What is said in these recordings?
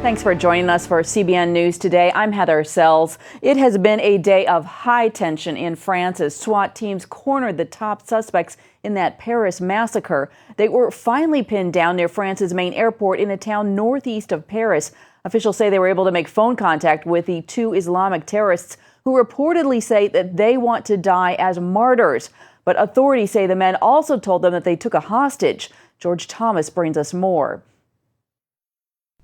Thanks for joining us for CBN News Today. I'm Heather Sells. It has been a day of high tension in France as SWAT teams cornered the top suspects in that Paris massacre. They were finally pinned down near France's main airport in a town northeast of Paris. Officials say they were able to make phone contact with the two Islamic terrorists who reportedly say that they want to die as martyrs. But authorities say the men also told them that they took a hostage. George Thomas brings us more.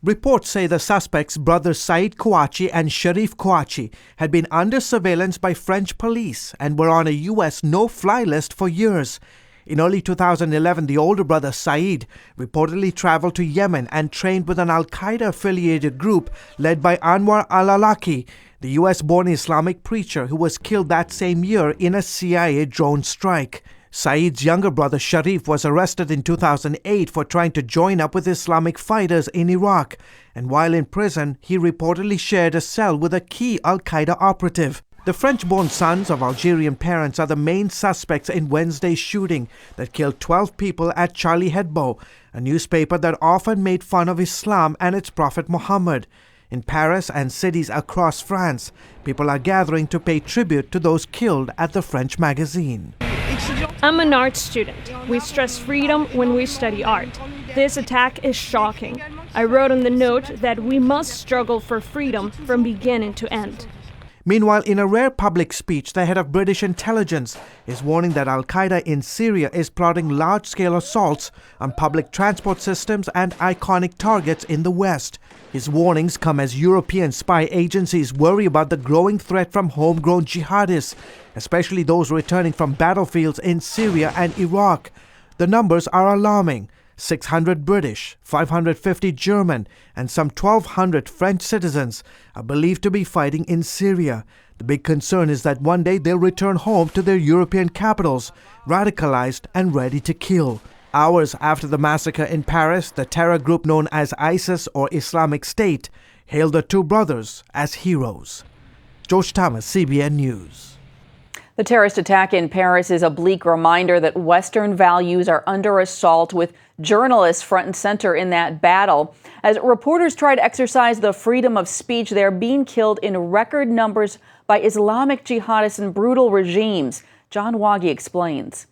Reports say the suspects, brothers Said Kouachi and Sharif Kouachi, had been under surveillance by French police and were on a U.S. no-fly list for years. In early 2011, the older brother Said reportedly traveled to Yemen and trained with an al-Qaeda-affiliated group led by Anwar al-Awlaki, the U.S.-born Islamic preacher who was killed that same year in a CIA drone strike. Said's younger brother Sharif was arrested in 2008 for trying to join up with Islamic fighters in Iraq, and while in prison, he reportedly shared a cell with a key al-Qaeda operative. The French-born sons of Algerian parents are the main suspects in Wednesday's shooting that killed 12 people at Charlie Hebdo, a newspaper that often made fun of Islam and its prophet Muhammad. In Paris and cities across France, people are gathering to pay tribute to those killed at the French magazine. I'm an art student. We stress freedom when we study art. This attack is shocking. I wrote on the note that we must struggle for freedom from beginning to end. Meanwhile, in a rare public speech, the head of British intelligence is warning that al-Qaeda in Syria is plotting large-scale assaults on public transport systems and iconic targets in the West. His warnings come as European spy agencies worry about the growing threat from homegrown jihadists, especially those returning from battlefields in Syria and Iraq. The numbers are alarming. 600 British, 550 German, and some 1,200 French citizens are believed to be fighting in Syria. The big concern is that one day they'll return home to their European capitals, radicalized and ready to kill. Hours after the massacre in Paris, the terror group known as ISIS or Islamic State hailed the two brothers as heroes. George Thomas, CBN News. The terrorist attack in Paris is a bleak reminder that Western values are under assault, with journalists front and center in that battle. As reporters try to exercise the freedom of speech, they're being killed in record numbers by Islamic jihadists and brutal regimes. John Waggy explains.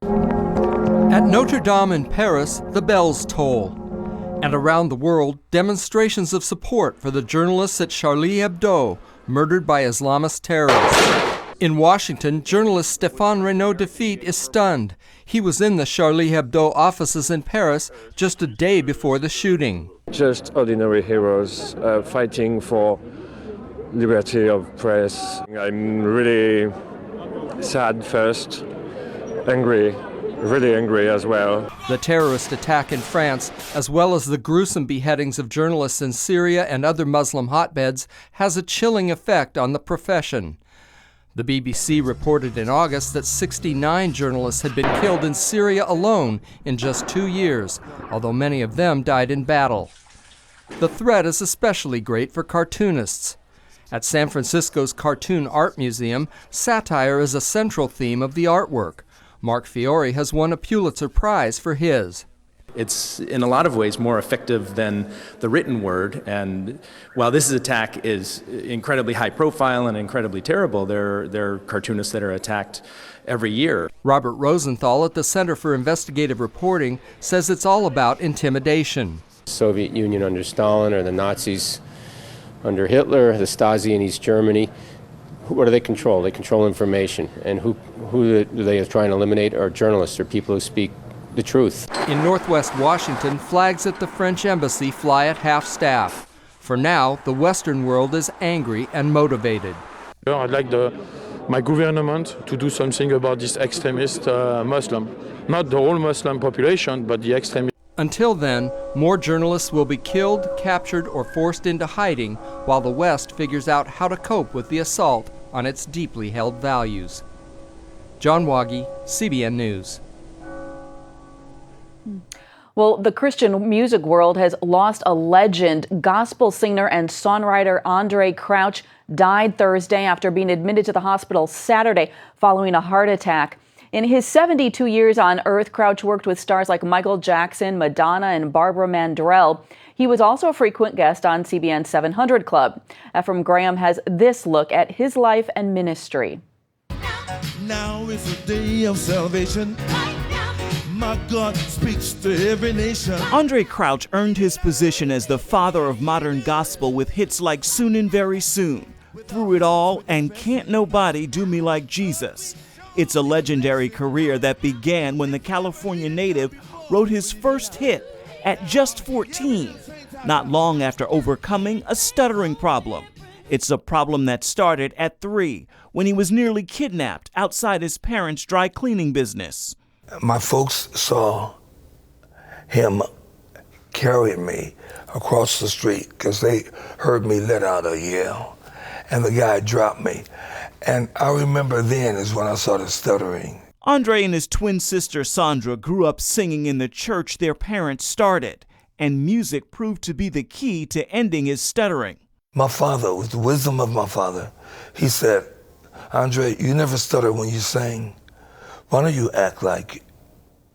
At Notre Dame in Paris, the bells toll. And around the world, demonstrations of support for the journalists at Charlie Hebdo, murdered by Islamist terrorists. In Washington, journalist Stéphane Renaud Defeat is stunned. He was in the Charlie Hebdo offices in Paris just a day before the shooting. Just ordinary heroes fighting for liberty of press. I'm really sad first, angry, really angry as well. The terrorist attack in France, as well as the gruesome beheadings of journalists in Syria and other Muslim hotbeds, has a chilling effect on the profession. The BBC reported in August that 69 journalists had been killed in Syria alone in just 2 years, although many of them died in battle. The threat is especially great for cartoonists. At San Francisco's Cartoon Art Museum, satire is a central theme of the artwork. Mark Fiore has won a Pulitzer Prize for his. It's in a lot of ways more effective than the written word, and while this attack is incredibly high profile and incredibly terrible, there are cartoonists that are attacked every year. Robert Rosenthal at the Center for Investigative Reporting says it's all about intimidation. Soviet Union under Stalin, or the Nazis under Hitler, the Stasi in East Germany. What do they control? They control information, and who do they try and eliminate? Are journalists or people who speak the truth. In Northwest Washington, flags at the French embassy fly at half-staff. For now, the Western world is angry and motivated. I'd like my government to do something about this extremist Muslim. Not the whole Muslim population, but the extremist. Until then, more journalists will be killed, captured, or forced into hiding while the West figures out how to cope with the assault on its deeply held values. John Waggy, CBN News. Well, the Christian music world has lost a legend. Gospel singer and songwriter Andraé Crouch died Thursday after being admitted to the hospital Saturday following a heart attack. In his 72 years on earth, Crouch worked with stars like Michael Jackson, Madonna, and Barbara Mandrell. He was also a frequent guest on CBN 700 Club. Ephraim Graham has this look at his life and ministry. Now is the day of salvation. My God speaks to every nation. Andraé Crouch earned his position as the father of modern gospel with hits like Soon and Very Soon, Through It All, and Can't Nobody Do Me Like Jesus. It's a legendary career that began when the California native wrote his first hit at just 14, not long after overcoming a stuttering problem. It's a problem that started at 3, when he was nearly kidnapped outside his parents' dry cleaning business. My folks saw him carry me across the street because they heard me let out a yell, and the guy dropped me. And I remember then is when I started stuttering. Andraé and his twin sister Sandra grew up singing in the church their parents started, and music proved to be the key to ending his stuttering. My father, with the wisdom of my father, he said, Andraé, you never stutter when you sing. Why don't you act like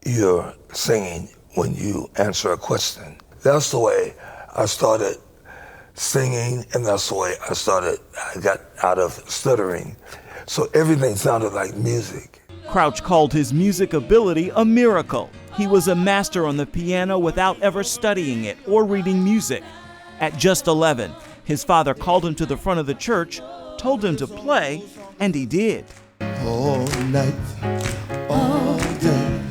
you're singing when you answer a question? That's the way I started singing, and that's the way I got out of stuttering. So everything sounded like music. Crouch called his music ability a miracle. He was a master on the piano without ever studying it or reading music. At just 11, his father called him to the front of the church, told him to play, and he did. All night, all day,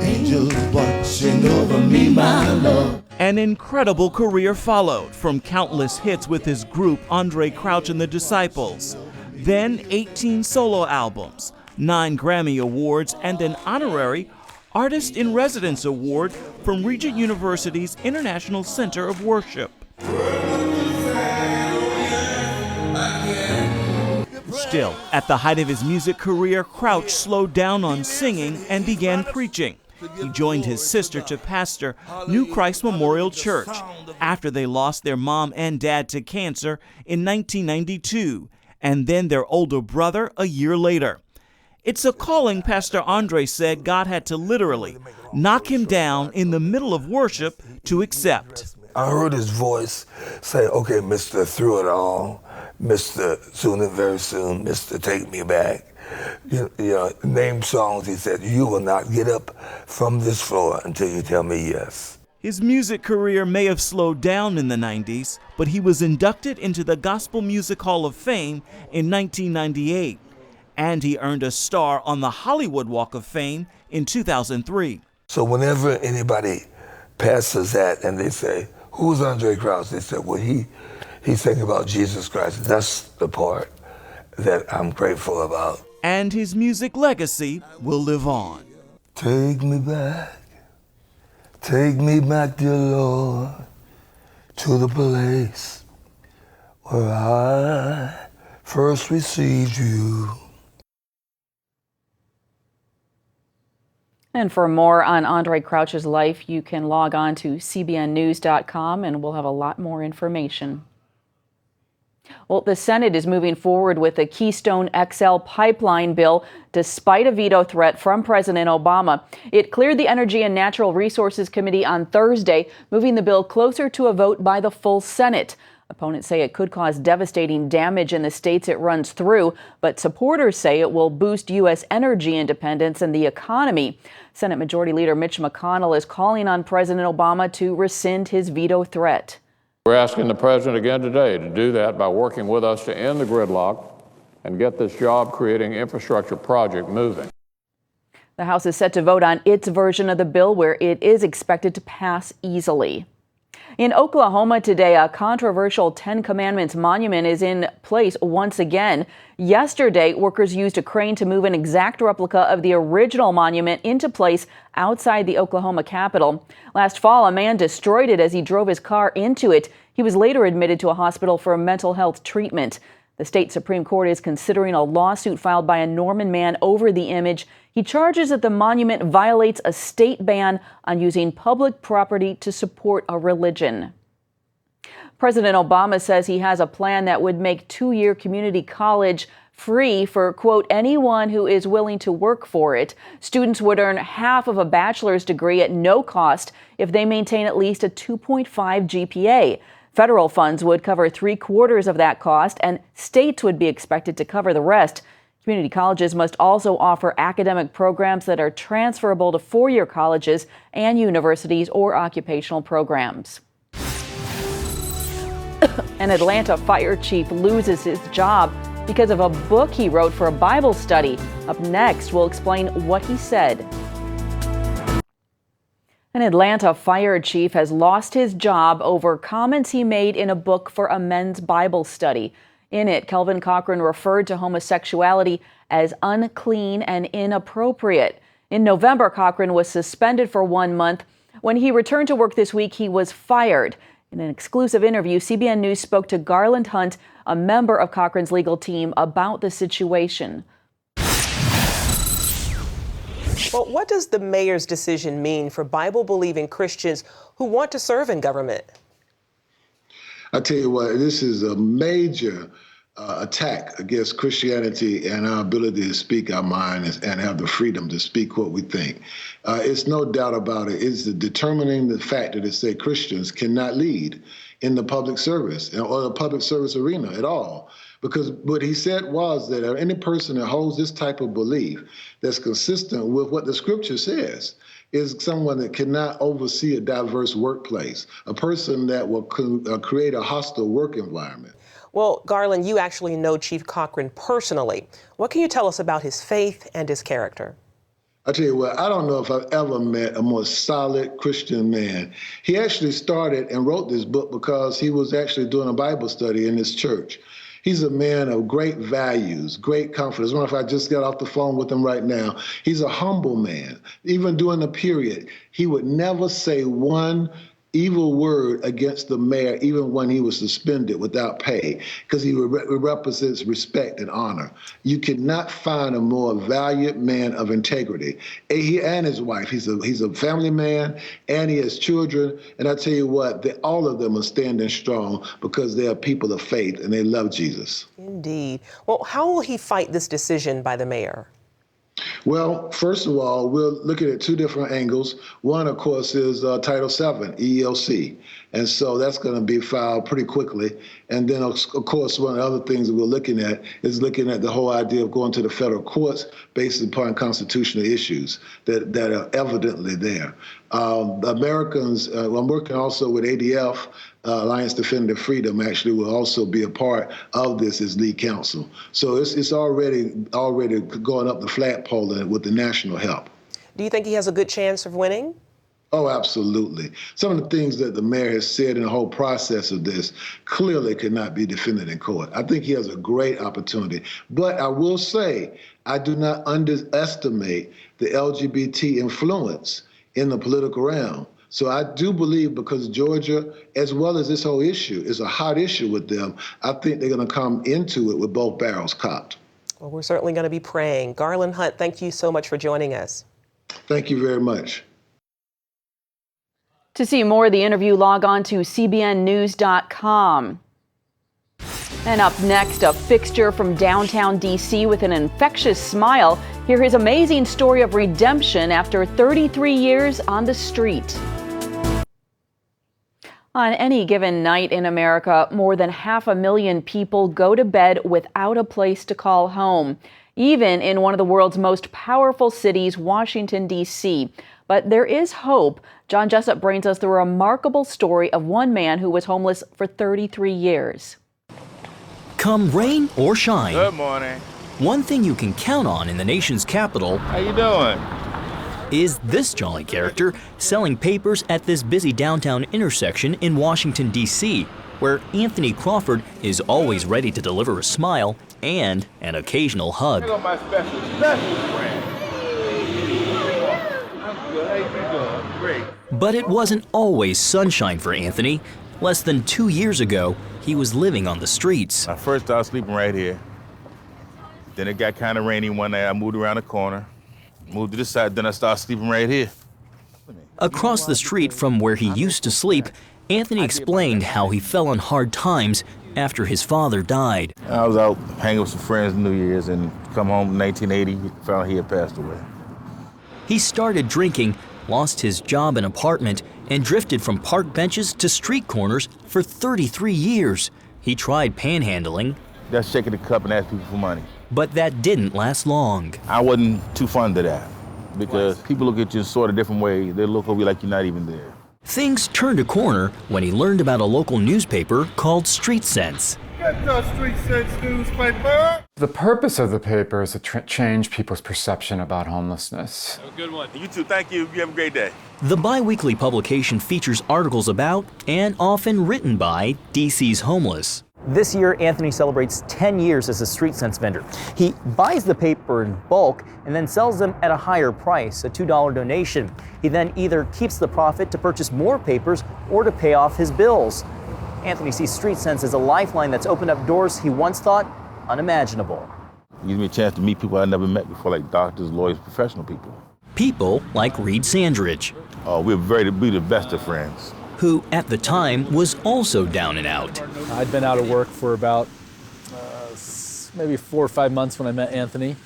angels watching over me, my Lord. An incredible career followed, from countless hits with his group Andraé Crouch and the Disciples, then 18 solo albums, 9 Grammy Awards, and an honorary Artist in Residence Award from Regent University's International Center of Worship. Still, at the height of his music career, Crouch slowed down on singing and began preaching. He joined his sister to pastor New Christ Memorial Church after they lost their mom and dad to cancer in 1992, and then their older brother a year later. It's a calling Pastor Andraé said God had to literally knock him down in the middle of worship to accept. I heard his voice say, okay, Mr. Through It All, Mr. Soon and Very Soon, Mr. Take Me Back. You know, name songs. He said, you will not get up from this floor until you tell me yes. His music career may have slowed down in the 90s, but he was inducted into the Gospel Music Hall of Fame in 1998, and he earned a star on the Hollywood Walk of Fame in 2003. So whenever anybody passes that and they say, who's Andraé Crouch? They said, well, he's singing about Jesus Christ. That's the part that I'm grateful about. And his music legacy will live on. Take me back, dear Lord, to the place where I first received you. And for more on Andraé Crouch's life, you can log on to cbnnews.com, and we'll have a lot more information. Well, the Senate is moving forward with the Keystone XL pipeline bill despite a veto threat from President Obama. It cleared the Energy and Natural Resources Committee on Thursday, moving the bill closer to a vote by the full Senate. Opponents say it could cause devastating damage in the states it runs through, but supporters say it will boost U.S. energy independence and the economy. Senate Majority Leader Mitch McConnell is calling on President Obama to rescind his veto threat. We're asking the President again today to do that by working with us to end the gridlock and get this job-creating infrastructure project moving. The House is set to vote on its version of the bill, where it is expected to pass easily. In Oklahoma today, a controversial Ten Commandments monument is in place once again. Yesterday, workers used a crane to move an exact replica of the original monument into place outside the Oklahoma Capitol. Last fall, a man destroyed it as he drove his car into it. He was later admitted to a hospital for mental health treatment. The state Supreme Court is considering a lawsuit filed by a Norman man over the image. He charges that the monument violates a state ban on using public property to support a religion. President Obama says he has a plan that would make two-year community college free for, quote, anyone who is willing to work for it. Students would earn half of a bachelor's degree at no cost if they maintain at least a 2.5 GPA. Federal funds would cover 3/4 of that cost, and states would be expected to cover the rest. Community colleges must also offer academic programs that are transferable to four-year colleges and universities or occupational programs. An Atlanta fire chief loses his job because of a book he wrote for a Bible study. Up next, we'll explain what he said. An Atlanta fire chief has lost his job over comments he made in a book for a men's Bible study. In it, Kelvin Cochran referred to homosexuality as unclean and inappropriate. In November, Cochran was suspended for 1 month. When he returned to work this week, he was fired. In an exclusive interview, CBN News spoke to Garland Hunt, a member of Cochran's legal team, about the situation. Well, what does the mayor's decision mean for Bible-believing Christians who want to serve in government? I tell you what, this is a major attack against Christianity and our ability to speak our mind and have the freedom to speak what we think. It's no doubt about it. It's determining the fact that it says Christians cannot lead in the public service or the public service arena at all. Because what he said was that any person that holds this type of belief that's consistent with what the scripture says is someone that cannot oversee a diverse workplace, a person that will create a hostile work environment. Well, Garland, you actually know Chief Cochran personally. What can you tell us about his faith and his character? I tell you what, I don't know if I've ever met a more solid Christian man. He actually started and wrote this book because he was actually doing a Bible study in his church. He's a man of great values, great confidence. If I just got off the phone with him right now, he's a humble man. Even during the period, he would never say one evil word against the mayor, even when he was suspended without pay, because he represents respect and honor. You cannot find a more valiant man of integrity. He and his wife, he's a family man, and he has children. And I tell you what, all of them are standing strong because they are people of faith and they love Jesus. Indeed. Well, how will he fight this decision by the mayor? Well, first of all, we'll look at it two different angles. One, of course, is Title VII, EEOC. And so that's going to be filed pretty quickly. And then, of course, one of the other things that we're looking at is looking at the whole idea of going to the federal courts based upon constitutional issues that are evidently there. Americans, I'm working also with ADF, Alliance Defending Freedom, actually will also be a part of this as lead counsel. So it's already going up the flagpole with the national help. Do you think he has a good chance of winning? Oh, absolutely. Some of the things that the mayor has said in the whole process of this clearly could not be defended in court. I think he has a great opportunity. But I will say, I do not underestimate the LGBT influence in the political realm. So I do believe, because Georgia, as well as this whole issue, is a hot issue with them, I think they're going to come into it with both barrels cocked. Well, we're certainly going to be praying. Garland Hunt, thank you so much for joining us. Thank you very much. To see more of the interview, log on to cbnnews.com. And up next, a fixture from downtown D.C. with an infectious smile. Hear his amazing story of redemption after 33 years on the street. On any given night in America, more than 500,000 people go to bed without a place to call home, even in one of the world's most powerful cities, Washington, D.C. But there is hope. John Jessup brings us the remarkable story of one man who was homeless for 33 years. Come rain or shine. Good morning. One thing you can count on in the nation's capital. How you doing? Is this jolly character selling papers at this busy downtown intersection in Washington, D.C., where Anthony Crawford is always ready to deliver a smile and an occasional hug. Here go my special friend. I'm good. How you doing? Great. But it wasn't always sunshine for Anthony. Less than 2 years ago, he was living on the streets. I first started sleeping right here. Then it got kind of rainy one night. I moved around the corner, moved to this side, then I started sleeping right here. Across the street from where he used to sleep, Anthony explained how he fell on hard times after his father died. I was out hanging with some friends New Year's and come home in 1980, found he had passed away. He started drinking, lost his job and apartment, and drifted from park benches to street corners for 33 years. He tried panhandling. That's shaking the cup and asking people for money. But that didn't last long. I wasn't too fond of that because people look at you in sort of different way. They look over you like you're not even there. Things turned a corner when he learned about a local newspaper called Street Sense. Get the Street Sense newspaper! The purpose of the paper is to change people's perception about homelessness. Have a good one. You too. Thank you. You have a great day. The bi-weekly publication features articles about and often written by DC's homeless. This year, Anthony celebrates 10 years as a Street Sense vendor. He buys the paper in bulk and then sells them at a higher price, a $2 donation. He then either keeps the profit to purchase more papers or to pay off his bills. Anthony sees Street Sense as a lifeline that's opened up doors he once thought unimaginable. It gives me a chance to meet people I never met before, like doctors, lawyers, professional people. People like Reed Sandridge. We're the best of friends. Who at the time was also down and out. I'd been out of work for about maybe 4 or 5 months when I met Anthony.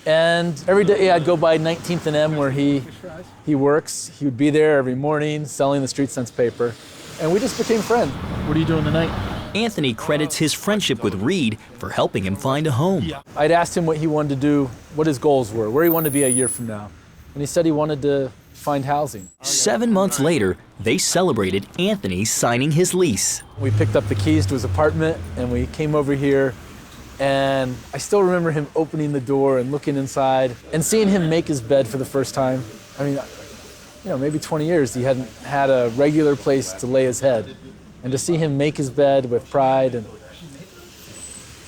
And every day I'd go by 19th and M where he works. He would be there every morning selling the Street Sense paper. And we just became friends. What are you doing tonight? Anthony credits his friendship with Reed for helping him find a home. I'd asked him what he wanted to do, what his goals were, where he wanted to be a year from now. And he said he wanted to find housing. 7 months later, they celebrated Anthony signing his lease. We picked up the keys to his apartment and we came over here, and I still remember him opening the door and looking inside and seeing him make his bed for the first time. I mean, maybe 20 years he hadn't had a regular place to lay his head. And to see him make his bed with pride, and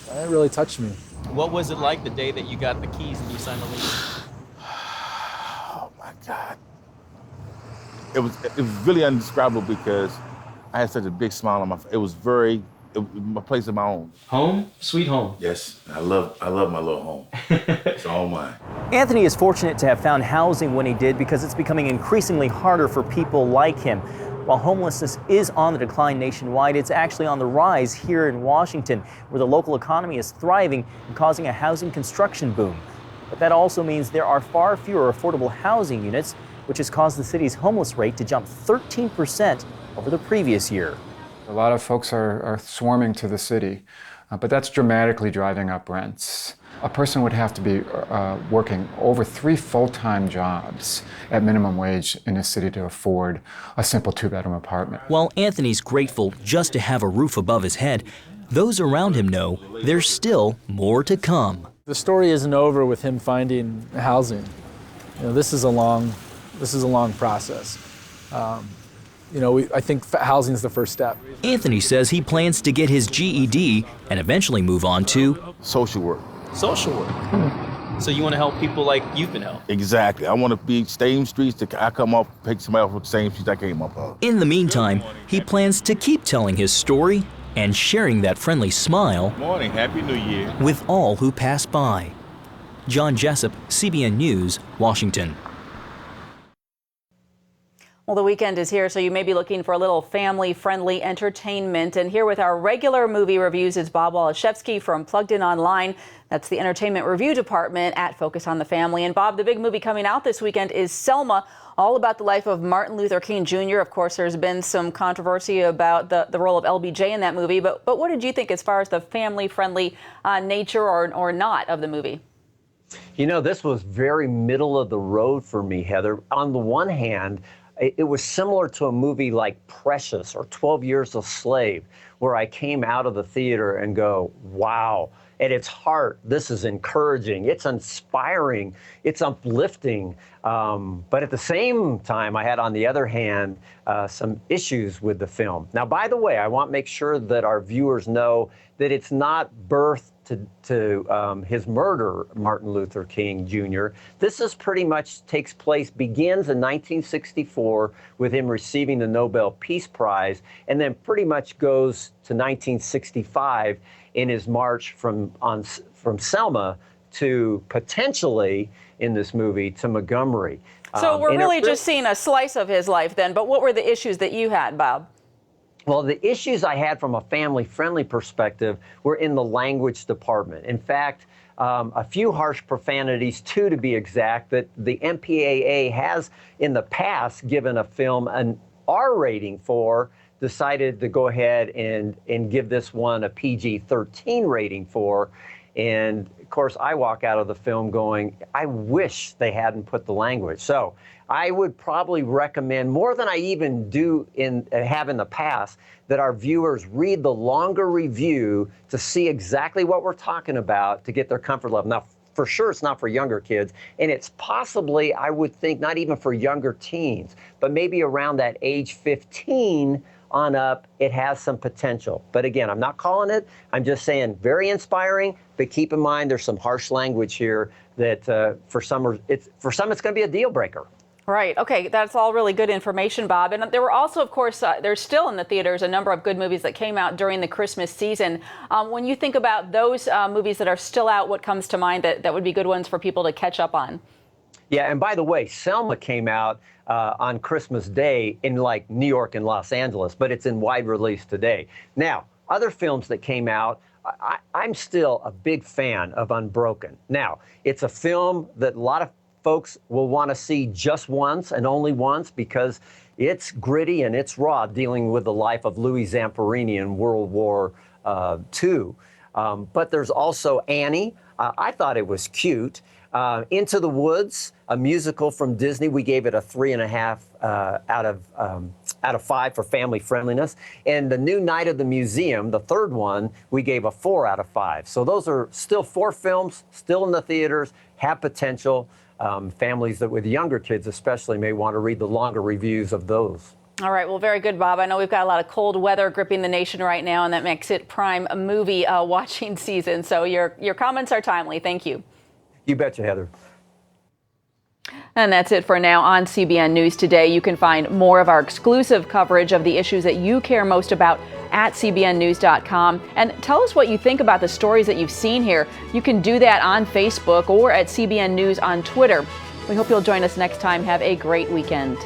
that really touched me. What was it like the day that you got the keys and you signed the lease? Oh my God. It was really indescribable because I had such a big smile on my face. It was my place of my own. Home, sweet home. Yes, I love my little home. It's all mine. Anthony is fortunate to have found housing when he did because it's becoming increasingly harder for people like him. While homelessness is on the decline nationwide, it's actually on the rise here in Washington, where the local economy is thriving and causing a housing construction boom. But that also means there are far fewer affordable housing units, which has caused the city's homeless rate to jump 13% over the previous year. A lot of folks are swarming to the city, but that's dramatically driving up rents. A person would have to be working over 3 full-time jobs at minimum wage in a city to afford a simple 2-bedroom apartment. While Anthony's grateful just to have a roof above his head, those around him know there's still more to come. The story isn't over with him finding housing. This is a long process. I think housing is the first step. Anthony says he plans to get his GED and eventually move on to social work. Social work. So you want to help people like you've been helped? Exactly. I want to be same streets that I come off, pick somebody off with the same streets I came up of. In the meantime, he plans to keep telling his story and sharing that friendly smile. Good morning. Happy New Year. With all who pass by. John Jessup, CBN News, Washington. Well, the weekend is here, so you may be looking for a little family-friendly entertainment. And here with our regular movie reviews is Bob Waliszewski from Plugged In Online. That's the entertainment review department at Focus on the Family. And Bob, the big movie coming out this weekend is Selma, all about the life of Martin Luther King Jr. Of course, there's been some controversy about the role of LBJ in that movie. But what did you think as far as the family-friendly nature or not of the movie? This was very middle of the road for me, Heather. On the one hand, it was similar to a movie like Precious or 12 Years a Slave, where I came out of the theater and go, wow, at its heart, this is encouraging, it's inspiring, it's uplifting. But at the same time, I had, on the other hand, some issues with the film. Now, by the way, I want to make sure that our viewers know that it's not birthed to his murder, Martin Luther King Jr. This is begins in 1964 with him receiving the Nobel Peace Prize, and then pretty much goes to 1965 in his march from Selma to potentially, in this movie, to Montgomery. So we're really just seeing a slice of his life then, but what were the issues that you had, Bob? Well, the issues I had from a family-friendly perspective were in the language department. In fact, a few harsh profanities, 2 to be exact, that the MPAA has in the past given a film an R rating for, decided to go ahead and give this one a PG-13 rating for. And of course, I walk out of the film going, I wish they hadn't put the language. So I would probably recommend, more than I even have in the past, that our viewers read the longer review to see exactly what we're talking about to get their comfort level. Now, for sure, it's not for younger kids, and it's possibly, I would think, not even for younger teens, but maybe around that age 15 on up, it has some potential. But again, I'm not calling it. I'm just saying very inspiring, but keep in mind there's some harsh language here that for some it's going to be a deal breaker. Right. Okay. That's all really good information, Bob. And there were also, of course, there's still in the theaters a number of good movies that came out during the Christmas season. When you think about those movies that are still out, what comes to mind that would be good ones for people to catch up on? Yeah. And by the way, Selma came out on Christmas Day in like New York and Los Angeles, but it's in wide release today. Now, other films that came out, I'm still a big fan of Unbroken. Now, it's a film that a lot of folks will want to see just once and only once because it's gritty and it's raw, dealing with the life of Louis Zamperini in World War II. But there's also Annie. I thought it was cute. Into the Woods, a musical from Disney. We gave it a 3.5 out of 5 for family friendliness. And the new Night of the Museum, the third one, we gave a 4 out of 5. So those are still 4 films, still in the theaters, have potential. Families that with younger kids especially may want to read the longer reviews of those. All right. Well, very good, Bob. I know we've got a lot of cold weather gripping the nation right now, and that makes it prime movie watching season. So your comments are timely. Thank you. You betcha, Heather. And that's it for now on CBN News Today. You can find more of our exclusive coverage of the issues that you care most about at cbnnews.com. And tell us what you think about the stories that you've seen here. You can do that on Facebook or at CBN News on Twitter. We hope you'll join us next time. Have a great weekend.